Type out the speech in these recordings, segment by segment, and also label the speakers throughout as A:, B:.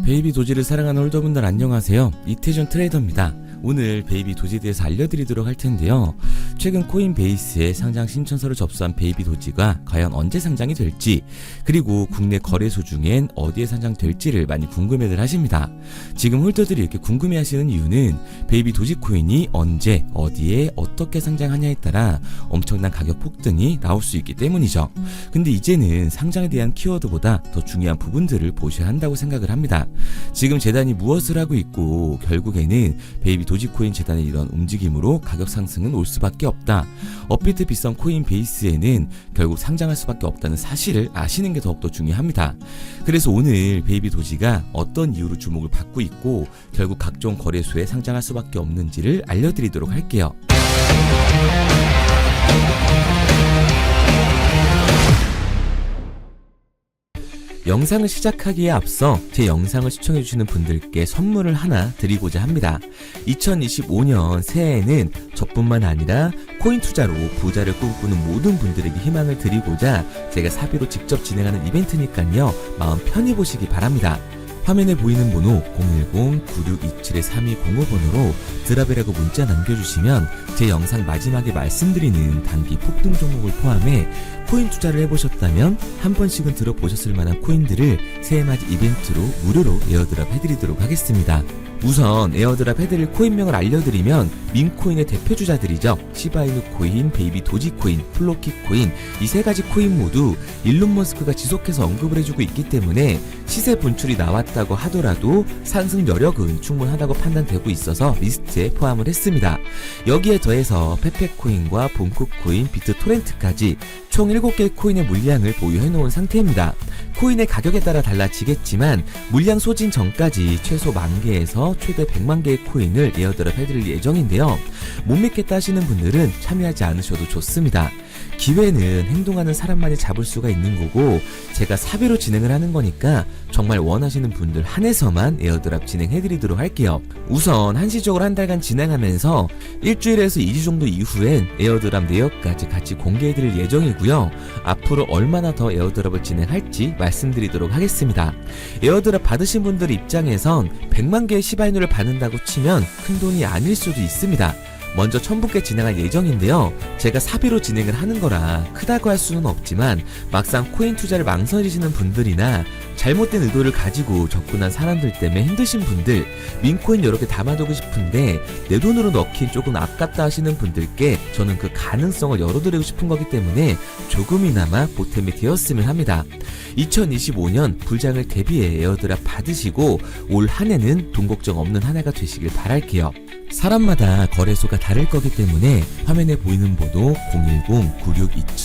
A: 베이비 도지를 사랑하는 홀더분들 안녕하세요. 이태준 트레이더입니다. 오늘 베이비 도지에 대해서 알려드리도록 할 텐데요. 최근 코인베이스에 상장 신청서를 접수한 베이비 도지가 과연 언제 상장이 될지, 그리고 국내 거래소 중엔 어디에 상장될지를 많이 궁금해들 하십니다. 지금 홀더들이 이렇게 궁금해하시는 이유는 베이비 도지 코인이 언제, 어디에, 어떻게 상장하냐에 따라 엄청난 가격 폭등이 나올 수 있기 때문이죠. 근데 이제는 상장에 대한 키워드보다 더 중요한 부분들을 보셔야 한다고 생각을 합니다. 지금 재단이 무엇을 하고 있고 결국에는 베이비 도지코인 재단의 이런 움직임으로 가격 상승은 올 수밖에 없다. 업비트 비썸 코인베이스에는 결국 상장할 수밖에 없다는 사실을 아시는 게 더욱더 중요합니다. 그래서 오늘 베이비 도지가 어떤 이유로 주목을 받고 있고 결국 각종 거래소에 상장할 수밖에 없는지를 알려드리도록 할게요. 영상을 시작하기에 앞서 제 영상을 시청해주시는 분들께 선물을 하나 드리고자 합니다. 2025년 새해에는 저뿐만 아니라 코인 투자로 부자를 꿈꾸는 모든 분들에게 희망을 드리고자 제가 사비로 직접 진행하는 이벤트니까요. 마음 편히 보시기 바랍니다. 화면에 보이는 번호 010-9627-3205번으로 드랍이라고 문자 남겨주시면 제 영상 마지막에 말씀드리는 단기 폭등 종목을 포함해 코인 투자를 해보셨다면 한 번씩은 들어보셨을 만한 코인들을 새해맞이 이벤트로 무료로 에어드랍 해드리도록 하겠습니다. 우선 에어드랍 해드릴 코인명을 알려드리면 민코인의 대표주자들이죠. 시바이누 코인, 베이비 도지 코인, 플로키 코인, 이 세 가지 코인 모두 일론 머스크가 지속해서 언급을 해주고 있기 때문에 시세 분출이 나왔다고 하더라도 상승 여력은 충분하다고 판단되고 있어서 리스트에 포함을 했습니다. 여기에 더해서 페페코인과 본코코인, 비트토렌트까지 총 7개의 코인의 물량을 보유해놓은 상태입니다. 코인의 가격에 따라 달라지겠지만 물량 소진 전까지 최소 10,000개에서 최대 100만 개의 코인을 에어드랍 해드릴 예정인데요. 못 믿겠다 하시는 분들은 참여하지 않으셔도 좋습니다. 기회는 행동하는 사람만이 잡을 수가 있는 거고 제가 사비로 진행을 하는 거니까 정말 원하시는 분들 한해서만 에어드랍 진행해드리도록 할게요. 우선 한시적으로 한 달간 진행하면서 일주일에서 2주 정도 이후엔 에어드랍 내역까지 같이 공개해드릴 예정이고요. 앞으로 얼마나 더 에어드랍을 진행할지 말씀드리도록 하겠습니다. 에어드랍 받으신 분들 입장에선 100만 개의 시바이누를 받는다고 치면 큰돈이 아닐 수도 있습니다. 먼저 1000분께 진행할 예정인데요. 제가 사비로 진행을 하는 거라 크다고 할 수는 없지만 막상 코인 투자를 망설이시는 분들이나 잘못된 의도를 가지고 접근한 사람들 때문에 힘드신 분들, 민코인 여러 개 담아두고 싶은데 내 돈으로 넣긴 조금 아깝다 하시는 분들께 저는 그 가능성을 열어드리고 싶은 거기 때문에 조금이나마 보탬이 되었으면 합니다. 2025년 불장을 대비해 에어드랍 받으시고 올 한 해는 돈 걱정 없는 한 해가 되시길 바랄게요. 사람마다 거래소가 다를 거기 때문에 화면에 보이는 번호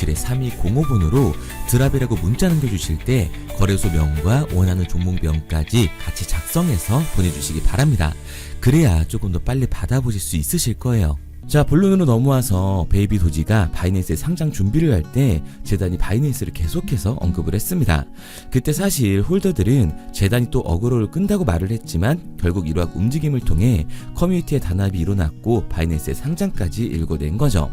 A: 010-9627-3205번으로 드랍이라고 문자 남겨주실 때 거래소 명과 원하는 종목명까지 같이 작성해서 보내주시기 바랍니다. 그래야 조금 더 빨리 받아보실 수 있으실 거예요. 자, 본론으로 넘어와서 베이비 도지가 바이낸스에 상장 준비를 할 때 재단이 바이낸스를 계속해서 언급을 했습니다. 그때 사실 홀더들은 재단이 또 어그로를 끈다고 말을 했지만 결국 이러한 움직임을 통해 커뮤니티의 단합이 일어났고 바이낸스의 상장까지 일궈낸 거죠.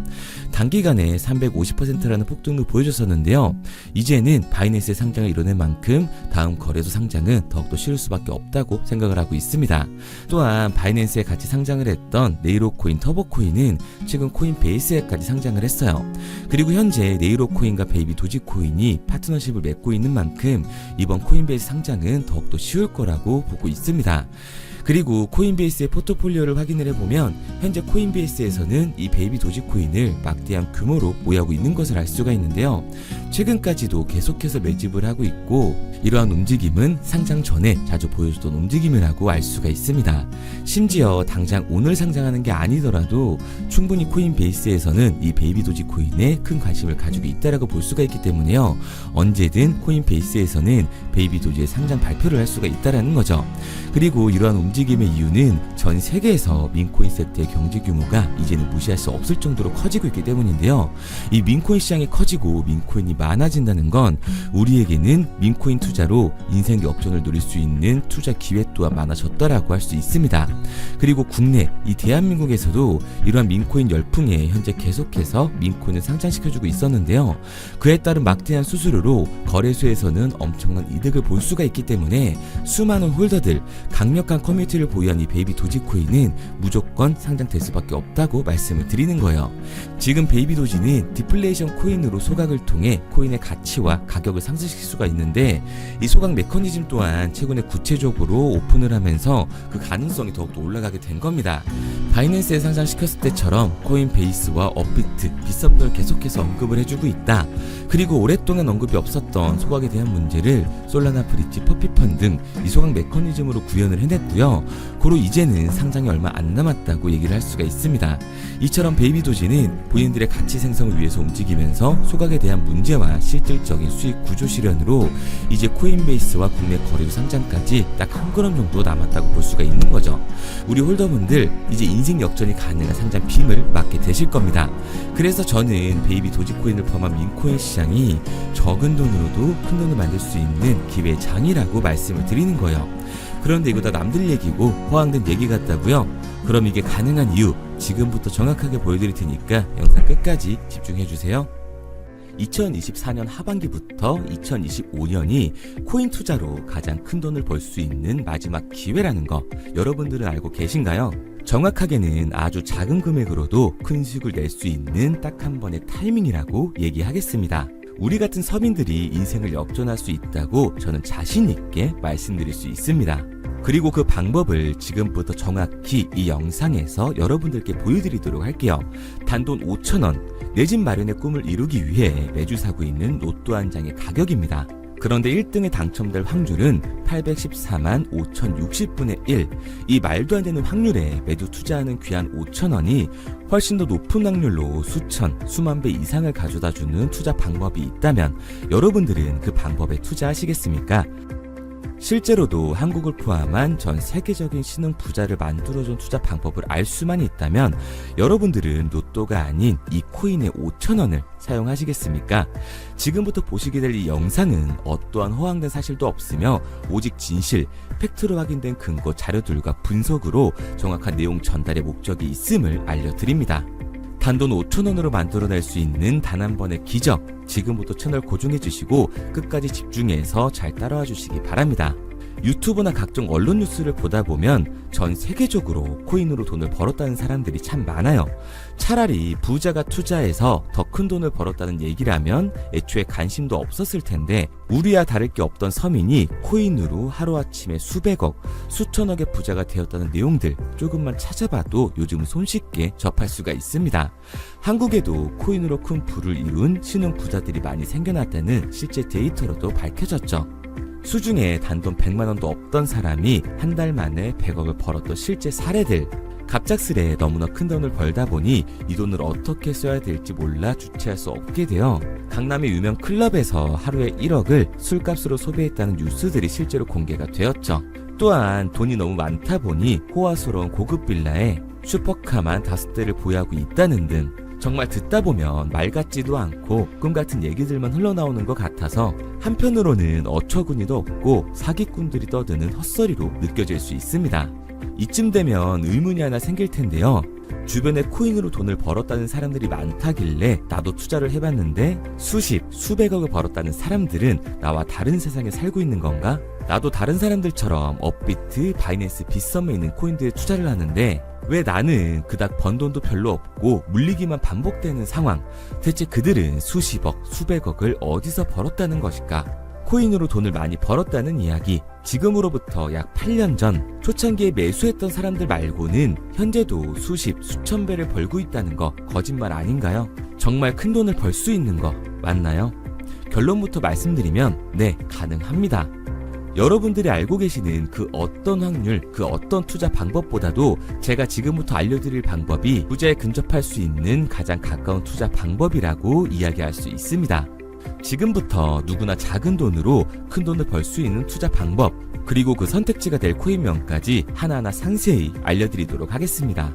A: 단기간에 350%라는 폭등도 보여줬었는데요. 이제는 바이낸스의 상장을 이뤄낸 만큼 다음 거래소 상장은 더욱더 쉬울 수밖에 없다고 생각을 하고 있습니다. 또한 바이낸스에 같이 상장을 했던 네이로코인, 터보코인은 최근 코인베이스에까지 상장을 했어요. 그리고 현재 네이로코인과 베이비 도지코인이 파트너십을 맺고 있는 만큼 이번 코인베이스 상장은 더욱더 쉬울 거라고 보고 있습니다. 그리고 코인베이스의 포트폴리오를 확인을 해보면 현재 코인베이스에서는 이 베이비 도지코인을 막대한 규모로 보유하고 있는 것을 알 수가 있는데요. 최근까지도 계속해서 매집을 하고 있고 이러한 움직임은 상장 전에 자주 보여주던 움직임이라고 알 수가 있습니다. 심지어 당장 오늘 상장하는 게 아니더라도 충분히 코인베이스에서는 이 베이비 도지코인에 큰 관심을 가지고 있다라고 볼 수가 있기 때문에요. 언제든 코인베이스에서는 베이비 도지의 상장 발표를 할 수가 있다라는 거죠. 그리고 이러한 움직임의 이유는 전 세계에서 민코인 세트의 경제 규모가 이제는 무시할 수 없을 정도로 커지고 있기 때문인데요. 이 민코인 시장이 커지고 민코인이 많아진다는 건 우리에게는 민코인 투자로 인생 역전을 노릴 수 있는 투자 기회 또한 많아졌다라고 할 수 있습니다. 그리고 국내 이 대한민국에서도 이러한 민코인 열풍에 현재 계속해서 민코인을 상장시켜주고 있었는데요. 그에 따른 막대한 수수료로 거래소에서는 엄청난 이득을 볼 수가 있기 때문에 수많은 홀더들, 강력한 커뮤니티를 보유한 이 베이비 도지코인은 무조건 상장될 수밖에 없다고 말씀을 드리는 거예요. 지금 베이비 도지는 디플레이션 코인으로 소각을 통해 코인의 가치와 가격을 상승시킬 수가 있는데 이 소각 메커니즘 또한 최근에 구체적으로 오픈을 하면서 그 가능성이 더욱더 올라가게 된 겁니다. 바이낸스에 상장시켰을 때처럼 코인베이스와 업비트, 빗썸을 계속해서 언급을 해주고 있다. 그리고 오랫동안 언급이 없었던 소각에 대한 문제를 솔라나 브릿지, 퍼피펀 등 이 소각 메커니즘으로 구현을 해냈고요. 고로 이제는 상장이 얼마 안 남았다고 얘기를 할 수가 있습니다. 이처럼 베이비 도지는 본인들의 가치 생성을 위해서 움직이면서 소각에 대한 문제와 실질적인 수익 구조 실현으로 이제 코인베이스와 국내 거래소 상장까지 딱 한 걸음 정도 남았다고 볼 수가 있는 거죠. 우리 홀더분들 이제 인생 역전이 가능한 상장 빔을 맞게 되실 겁니다. 그래서 저는 베이비 도지코인을 포함한 민코인 시장이 적은 돈으로도 큰 돈을 만들 수 있는 기회의 장이라고 말씀을 드리는 거예요. 그런데 이거 다 남들 얘기고 허황된 얘기 같다고요? 그럼 이게 가능한 이유 지금부터 정확하게 보여드릴 테니까 영상 끝까지 집중해주세요. 2024년 하반기부터 2025년이 코인 투자로 가장 큰 돈을 벌 수 있는 마지막 기회라는 거 여러분들은 알고 계신가요? 정확하게는 아주 작은 금액으로도 큰 수익을 낼 수 있는 딱 한 번의 타이밍이라고 얘기하겠습니다. 우리 같은 서민들이 인생을 역전할 수 있다고 저는 자신 있게 말씀드릴 수 있습니다. 그리고 그 방법을 지금부터 정확히 이 영상에서 여러분들께 보여드리도록 할게요. 단돈 5,000원, 내 집 마련의 꿈을 이루기 위해 매주 사고 있는 로또 한 장의 가격입니다. 그런데 1등에 당첨될 확률은 814만 5060분의 1. 이 말도 안 되는 확률에 매주 투자하는 귀한 5,000원이 훨씬 더 높은 확률로 수천, 수만 배 이상을 가져다 주는 투자 방법이 있다면 여러분들은 그 방법에 투자하시겠습니까? 실제로도 한국을 포함한 전 세계적인 신흥 부자를 만들어준 투자 방법을 알 수만 있다면 여러분들은 로또가 아닌 이 코인의 5,000원을 사용하시겠습니까? 지금부터 보시게 될 이 영상은 어떠한 허황된 사실도 없으며 오직 진실, 팩트로 확인된 근거 자료들과 분석으로 정확한 내용 전달의 목적이 있음을 알려드립니다. 단돈 5,000원으로 만들어낼 수 있는 단 한 번의 기적, 지금부터 채널 고정해주시고 끝까지 집중해서 잘 따라와 주시기 바랍니다. 유튜브나 각종 언론 뉴스를 보다 보면 전 세계적으로 코인으로 돈을 벌었다는 사람들이 참 많아요. 차라리 부자가 투자해서 더 큰 돈을 벌었다는 얘기라면 애초에 관심도 없었을 텐데 우리와 다를 게 없던 서민이 코인으로 하루아침에 수백억, 수천억의 부자가 되었다는 내용들 조금만 찾아봐도 요즘 손쉽게 접할 수가 있습니다. 한국에도 코인으로 큰 부를 이룬 신흥 부자들이 많이 생겨났다는 실제 데이터로도 밝혀졌죠. 수중에 단돈 100만원도 없던 사람이 한 달 만에 100억을 벌었던 실제 사례들. 갑작스레 너무나 큰 돈을 벌다 보니 이 돈을 어떻게 써야 될지 몰라 주체할 수 없게 되어 강남의 유명 클럽에서 하루에 1억을 술값으로 소비했다는 뉴스들이 실제로 공개가 되었죠. 또한 돈이 너무 많다 보니 호화스러운 고급 빌라에 슈퍼카만 5대를 보유하고 있다는 등 정말 듣다 보면 말 같지도 않고 꿈 같은 얘기들만 흘러나오는 것 같아서 한편으로는 어처구니도 없고 사기꾼들이 떠드는 헛소리로 느껴질 수 있습니다. 이쯤 되면 의문이 하나 생길 텐데요. 주변에 코인으로 돈을 벌었다는 사람들이 많다길래 나도 투자를 해봤는데 수십, 수백억을 벌었다는 사람들은 나와 다른 세상에 살고 있는 건가? 나도 다른 사람들처럼 업비트, 바이낸스, 빗썸에 있는 코인들에 투자를 하는데 왜 나는 그닥 번 돈도 별로 없고 물리기만 반복되는 상황? 대체 그들은 수십억, 수백억을 어디서 벌었다는 것일까? 코인으로 돈을 많이 벌었다는 이야기, 지금으로부터 약 8년 전 초창기에 매수했던 사람들 말고는 현재도 수십, 수천 배를 벌고 있다는 거 거짓말 아닌가요? 정말 큰 돈을 벌 수 있는 거 맞나요? 결론부터 말씀드리면 네, 가능합니다. 여러분들이 알고 계시는 그 어떤 확률, 그 어떤 투자 방법보다도 제가 지금부터 알려드릴 방법이 부자에 근접할 수 있는 가장 가까운 투자 방법이라고 이야기할 수 있습니다. 지금부터 누구나 작은 돈으로 큰 돈을 벌 수 있는 투자 방법, 그리고 그 선택지가 될 코인명까지 하나하나 상세히 알려드리도록 하겠습니다.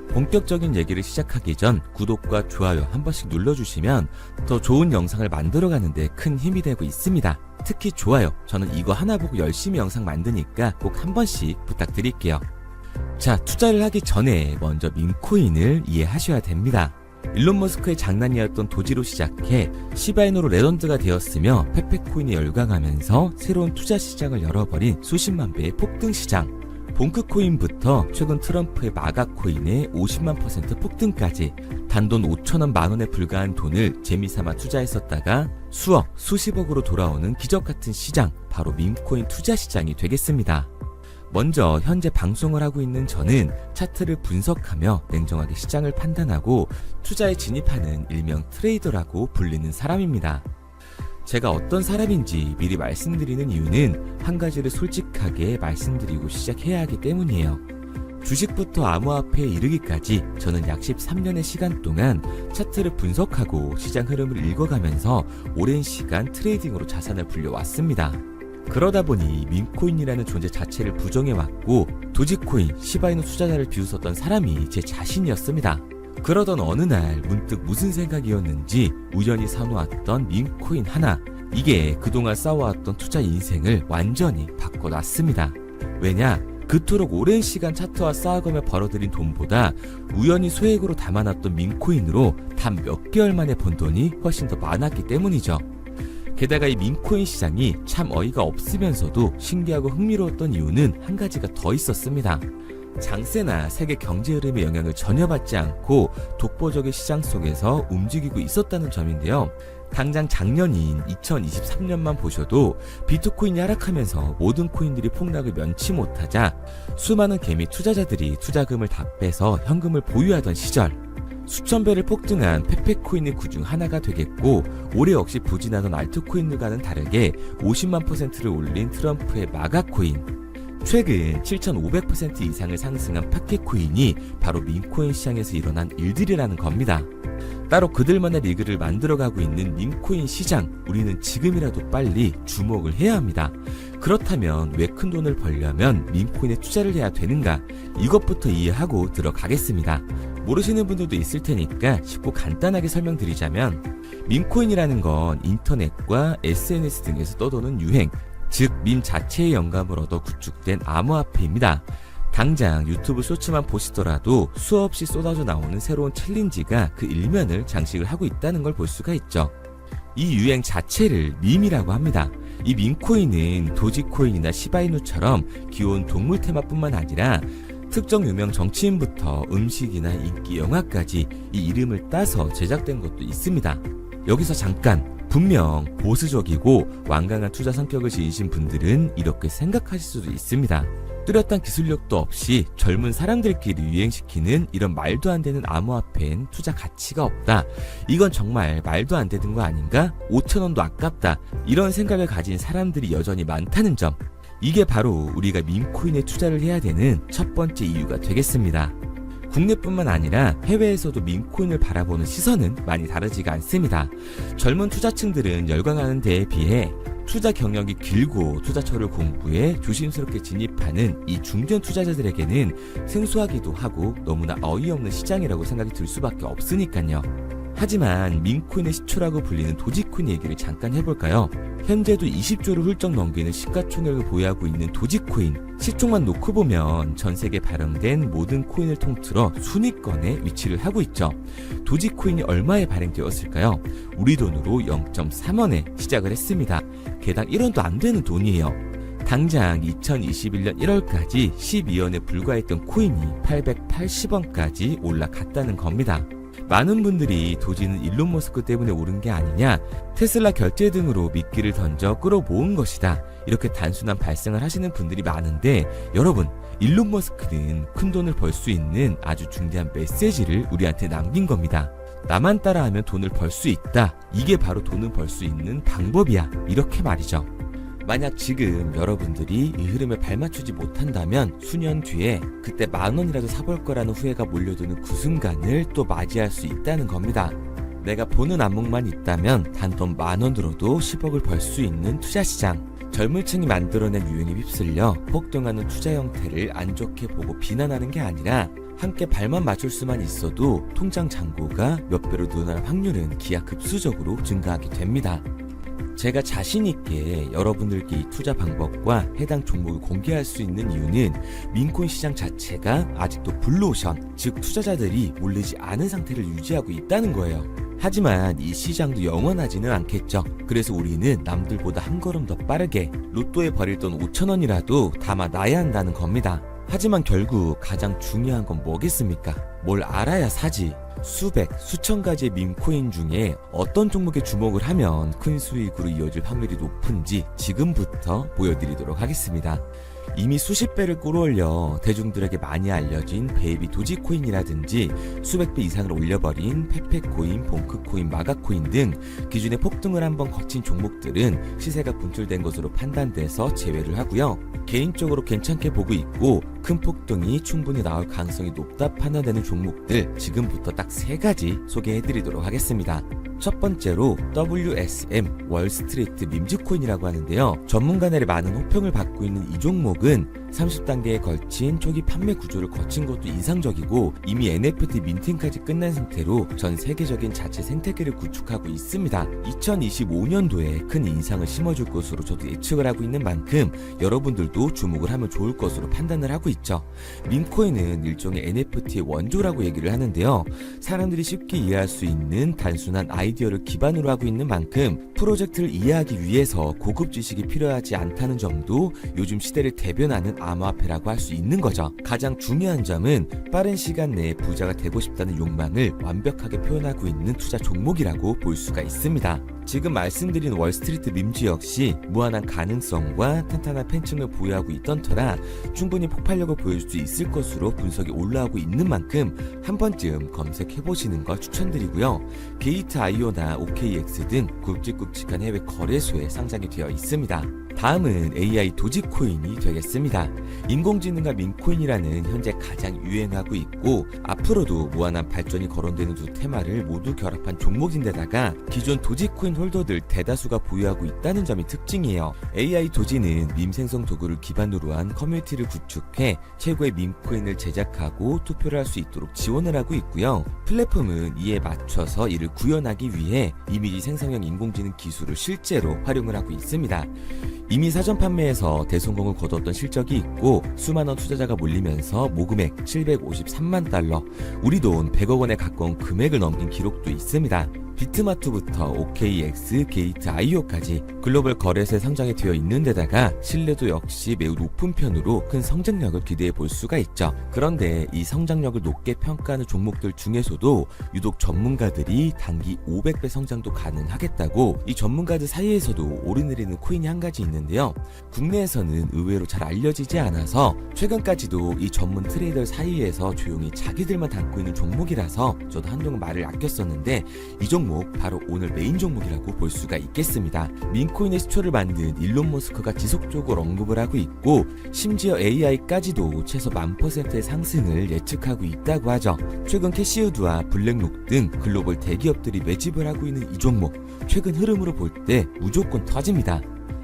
A: 본격적인 얘기를 시작하기 전 구독과 좋아요 한 번씩 눌러주시면 더 좋은 영상을 만들어가는 데 큰 힘이 되고 있습니다. 특히 좋아요, 저는 이거 하나 보고 열심히 영상 만드니까 꼭 한 번씩 부탁드릴게요. 자, 투자를 하기 전에 먼저 밈코인을 이해하셔야 됩니다. 일론 머스크의 장난이었던 도지로 시작해 시바이누로 레전드가 되었으며 페페코인이 열광하면서 새로운 투자 시장을 열어버린 수십만 배의 폭등 시장. 봉크코인부터 최근 트럼프의 마가코인의 50만% 폭등까지 단돈 5천원 만원에 불과한 돈을 재미삼아 투자했었다가 수억, 수십억으로 돌아오는 기적같은 시장, 바로 밈코인 투자 시장이 되겠습니다. 먼저 현재 방송을 하고 있는 저는 차트를 분석하며 냉정하게 시장을 판단하고 투자에 진입하는 일명 트레이더라고 불리는 사람입니다. 제가 어떤 사람인지 미리 말씀드리는 이유는 한 가지를 솔직하게 말씀드리고 시작해야 하기 때문이에요. 주식부터 암호화폐에 이르기까지 저는 약 13년의 시간 동안 차트를 분석하고 시장 흐름을 읽어가면서 오랜 시간 트레이딩으로 자산을 불려왔습니다. 그러다 보니 밈코인이라는 존재 자체를 부정해왔고 도지코인, 시바이누 투자자를 비웃었던 사람이 제 자신이었습니다. 그러던 어느 날 문득 무슨 생각이었는지 우연히 사놓았던 밈코인 하나, 이게 그동안 쌓아왔던 투자 인생을 완전히 바꿔놨습니다. 왜냐? 그토록 오랜 시간 차트와 쌓아가며 벌어들인 돈보다 우연히 소액으로 담아놨던 밈코인으로 단 몇 개월 만에 번 돈이 훨씬 더 많았기 때문이죠. 게다가 이 밈코인 시장이 참 어이가 없으면서도 신기하고 흥미로웠던 이유는 한 가지가 더 있었습니다. 장세나 세계 경제 흐름의 영향을 전혀 받지 않고 독보적인 시장 속에서 움직이고 있었다는 점인데요. 당장 작년인 2023년만 보셔도 비트코인이 하락하면서 모든 코인들이 폭락을 면치 못하자 수많은 개미 투자자들이 투자금을 다 빼서 현금을 보유하던 시절, 수천 배를 폭등한 페페코인이 그중 하나가 되겠고, 올해 역시 부진하던 알트코인들과는 다르게 50만 %를 올린 트럼프의 마가코인, 최근 7,500% 이상을 상승한 파케코인이 바로 밈코인 시장에서 일어난 일들이라는 겁니다. 따로 그들만의 리그를 만들어가고 있는 밈코인 시장, 우리는 지금이라도 빨리 주목을 해야 합니다. 그렇다면 왜 큰 돈을 벌려면 밈코인에 투자를 해야 되는가? 이것부터 이해하고 들어가겠습니다. 모르시는 분들도 있을 테니까 쉽고 간단하게 설명드리자면, 밈코인이라는 건 인터넷과 SNS 등에서 떠도는 유행, 즉 밈 자체의 영감을 얻어 구축된 암호화폐입니다. 당장 유튜브 쇼츠만 보시더라도 수없이 쏟아져 나오는 새로운 챌린지가 그 일면을 장식을 하고 있다는 걸 볼 수가 있죠. 이 유행 자체를 밈이라고 합니다. 이 밈코인은 도지코인이나 시바이누처럼 귀여운 동물 테마뿐만 아니라 특정 유명 정치인부터 음식이나 인기 영화까지 이 이름을 따서 제작된 것도 있습니다. 여기서 잠깐, 분명 보수적이고 완강한 투자 성격을 지니신 분들은 이렇게 생각하실 수도 있습니다. 뚜렷한 기술력도 없이 젊은 사람들끼리 유행시키는 이런 말도 안 되는 암호화폐엔 투자 가치가 없다. 이건 정말 말도 안 되는 거 아닌가? 5,000원도 아깝다. 이런 생각을 가진 사람들이 여전히 많다는 점. 이게 바로 우리가 밈코인에 투자를 해야 되는 첫 번째 이유가 되겠습니다. 국내뿐만 아니라 해외에서도 밈코인을 바라보는 시선은 많이 다르지가 않습니다. 젊은 투자층들은 열광하는 데에 비해 투자 경력이 길고 투자처를 공부해 조심스럽게 진입하는 이 중견 투자자들에게는 생소하기도 하고 너무나 어이없는 시장이라고 생각이 들 수밖에 없으니까요. 하지만 밈코인의 시초라고 불리는 도지코인 얘기를 잠깐 해볼까요? 현재도 20조를 훌쩍 넘기는 시가총액을 보유하고 있는 도지코인, 시총만 놓고 보면 전 세계 발행된 모든 코인을 통틀어 순위권에 위치를 하고 있죠. 도지코인이 얼마에 발행되었을까요? 우리 돈으로 0.3원에 시작을 했습니다. 개당 1원도 안 되는 돈이에요. 당장 2021년 1월까지 12원에 불과했던 코인이 880원까지 올라갔다는 겁니다. 많은 분들이 도지는 일론 머스크 때문에 오른 게 아니냐, 테슬라 결제 등으로 미끼를 던져 끌어모은 것이다, 이렇게 단순한 발생을 하시는 분들이 많은데, 여러분, 일론 머스크는 큰 돈을 벌 수 있는 아주 중대한 메시지를 우리한테 남긴 겁니다. 나만 따라하면 돈을 벌 수 있다, 이게 바로 돈을 벌 수 있는 방법이야, 이렇게 말이죠. 만약 지금 여러분들이 이 흐름에 발맞추지 못한다면 수년 뒤에 그때 10,000원이라도 사볼 거라는 후회가 몰려드는 그 순간을 또 맞이할 수 있다는 겁니다. 내가 보는 안목만 있다면 단돈 10,000원 들어도 10억을 벌 수 있는 투자시장. 젊은 층이 만들어낸 유행에 휩쓸려 폭등하는 투자 형태를 안 좋게 보고 비난하는 게 아니라 함께 발만 맞출 수만 있어도 통장 잔고가 몇 배로 늘어날 확률은 기하급수적으로 증가하게 됩니다. 제가 자신있게 여러분들께 이 투자 방법과 해당 종목을 공개할 수 있는 이유는 민코인 시장 자체가 아직도 블루오션, 즉 투자자들이 몰리지 않은 상태를 유지하고 있다는 거예요. 하지만 이 시장도 영원하지는 않겠죠. 그래서 우리는 남들보다 한 걸음 더 빠르게 로또에 버릴 돈 5,000원이라도 담아놔야 한다는 겁니다. 하지만 결국 가장 중요한 건 뭐겠습니까? 뭘 알아야 사지. 수백, 수천 가지의 밈코인 중에 어떤 종목에 주목을 하면 큰 수익으로 이어질 확률이 높은지 지금부터 보여드리도록 하겠습니다. 이미 수십 배를 끌어올려 대중들에게 많이 알려진 베이비 도지코인이라든지 수백 배 이상을 올려버린 페페코인, 봉크코인, 마가코인 등 기존의 폭등을 한번 거친 종목들은 시세가 분출된 것으로 판단돼서 제외를 하고요. 개인적으로 괜찮게 보고 있고 큰 폭등이 충분히 나올 가능성이 높다 판단되는 종목들 지금부터 딱 3가지 소개해드리도록 하겠습니다. 첫 번째로 WSM 월스트리트 밈즈코인이라고 하는데요. 전문가들의 많은 호평을 받고 있는 이 종목은 30단계에 걸친 초기 판매 구조를 거친 것도 인상적이고 이미 NFT 민팅까지 끝난 상태로 전 세계적인 자체 생태계를 구축하고 있습니다. 2025년도에 큰 인상을 심어줄 것으로 저도 예측을 하고 있는 만큼 여러분들도 주목을 하면 좋을 것으로 판단을 하고 있죠. 밈코인은 일종의 NFT의 원조라고 얘기를 하는데요. 사람들이 쉽게 이해할 수 있는 단순한 아이디어를 기반으로 하고 있는 만큼 프로젝트를 이해하기 위해서 고급 지식이 필요하지 않다는 점도 요즘 시대를 대변하는 암호화폐라고 할 수 있는 거죠. 가장 중요한 점은 빠른 시간 내에 부자가 되고 싶다는 욕망을 완벽하게 표현하고 있는 투자 종목이라고 볼 수가 있습니다. 지금 말씀드린 월스트리트 밈즈 역시 무한한 가능성과 탄탄한 팬층을 보유하고 있던 터라 충분히 폭발력을 보여줄 수 있을 것으로 분석이 올라오고 있는 만큼 한 번쯤 검색해보시는 걸 추천드리고요. 게이트.io나 OKX 등 굵직굵직한 해외 거래소에 상장이 되어 있습니다. 다음은 AI 도지코인이 되겠습니다. 인공지능과 밈코인이라는 현재 가장 유행하고 있고 앞으로도 무한한 발전이 거론되는 두 테마를 모두 결합한 종목인데다가 기존 도지코인 홀더들 대다수가 보유하고 있다는 점이 특징이에요. AI 도지는 밈 생성 도구를 기반으로 한 커뮤니티를 구축해 최고의 밈코인을 제작하고 투표를 할 수 있도록 지원을 하고 있고요. 플랫폼은 이에 맞춰서 이를 구현하기 위해 이미지 생성형 인공지능 기술을 실제로 활용을 하고 있습니다. 이미 사전 판매에서 대성공을 거뒀던 실적이 있고 수만원 투자자가 몰리면서 모금액 753만 달러, 우리 돈 100억 원에 가까운 금액을 넘긴 기록도 있습니다. 비트마트부터 OKX, 게이트.io까지 글로벌 거래소에 상장이 되어 있는 데다가 신뢰도 역시 매우 높은 편으로 큰 성장력을 기대해 볼 수가 있죠. 그런데 이 성장력을 높게 평가하는 종목들 중에서도 유독 전문가들이 단기 500배 성장도 가능하겠다고 이 전문가들 사이에서도 오르내리는 코인이 한 가지 있는데요. 국내에서는 의외로 잘 알려지지 않아서 최근까지도 이 전문 트레이더 사이에서 조용히 자기들만 담고 있는 종목이라서 저도 한동안 말을 아꼈었는데 이 종목 바로 오늘 메인 종목이라고 볼 수가 있겠습니다. 민코인의 시초를 만든 일론 머스크가 지속적으로 언급을 하고 있고 심지어 AI까지도 최소 10,000%의 상승을 예측하고 있다고 하죠. 최근 캐시우드와 블랙록 등 글로벌 대기업들이 매집을 하고 있는 이 종목 최근 흐름으로 볼 때 무조건 터집니다.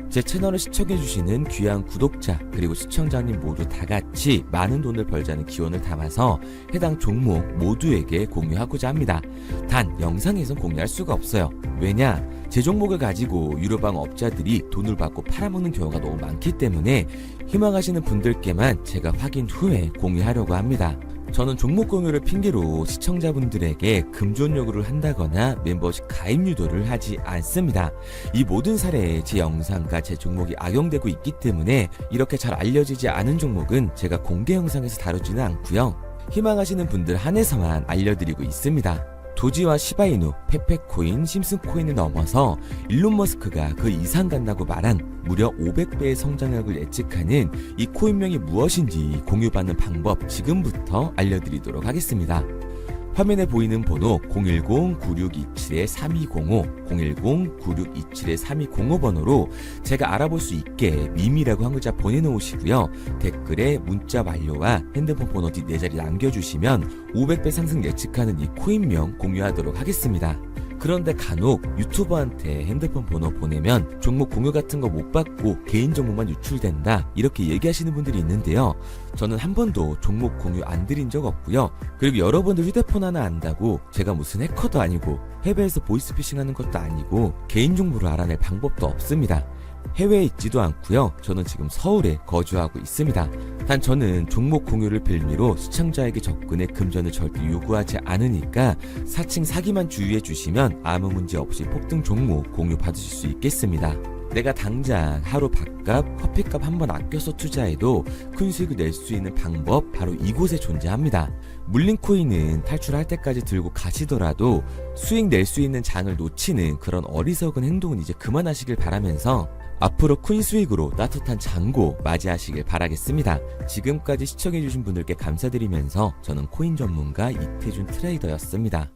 A: 제 채널을 시청해주시는 귀한 구독자 그리고 시청자님 모두 다같이 많은 돈을 벌자는 기원을 담아서 해당 종목 모두에게 공유하고자 합니다. 단 영상에선 공유할 수가 없어요. 왜냐? 제 종목을 가지고 유료방 업자들이 돈을 받고 팔아먹는 경우가 너무 많기 때문에 희망하시는 분들께만 제가 확인 후에 공유하려고 합니다. 저는 종목 공유를 핑계로 시청자분들에게 금전 요구를 한다거나 멤버십 가입 유도를 하지 않습니다. 이 모든 사례에 제 영상과 제 종목이 악용되고 있기 때문에 이렇게 잘 알려지지 않은 종목은 제가 공개 영상에서 다루지는 않고요. 희망하시는 분들 한해서만 알려드리고 있습니다. 도지와 시바이누, 페페코인, 심슨코인을 넘어서 일론 머스크가 그 이상 간다고 말한 무려 500배의 성장력을 예측하는 이 코인명이 무엇인지 공유받는 방법 지금부터 알려드리도록 하겠습니다. 화면에 보이는 번호 010-9627-3205, 010-9627-3205번호로 제가 알아볼 수 있게 밈이라고 한 글자 보내놓으시고요. 댓글에 문자 완료와 핸드폰 번호 뒤 4자리 남겨주시면 500배 상승 예측하는 이 코인명 공유하도록 하겠습니다. 그런데 간혹 유튜버한테 핸드폰 번호 보내면 종목 공유 같은 거 못 받고 개인정보만 유출된다 이렇게 얘기하시는 분들이 있는데요. 저는 한 번도 종목 공유 안 드린 적 없고요. 그리고 여러분들 휴대폰 하나 안다고 제가 무슨 해커도 아니고 해외에서 보이스피싱 하는 것도 아니고 개인정보를 알아낼 방법도 없습니다. 해외에 있지도 않고요. 저는 지금 서울에 거주하고 있습니다. 단 저는 종목 공유를 빌미로 시청자에게 접근의 금전을 절대 요구하지 않으니까 사칭 사기만 주의해 주시면 아무 문제 없이 폭등 종목 공유 받으실 수 있겠습니다. 내가 당장 하루 밥값, 커피값 한번 아껴서 투자해도 큰 수익을 낼 수 있는 방법 바로 이곳에 존재합니다. 물린 코인은 탈출할 때까지 들고 가시더라도 수익 낼 수 있는 장을 놓치는 그런 어리석은 행동은 이제 그만하시길 바라면서 앞으로 큰 수익으로 따뜻한 잔고 맞이하시길 바라겠습니다. 지금까지 시청해주신 분들께 감사드리면서 저는 코인 전문가 이태준 트레이더였습니다.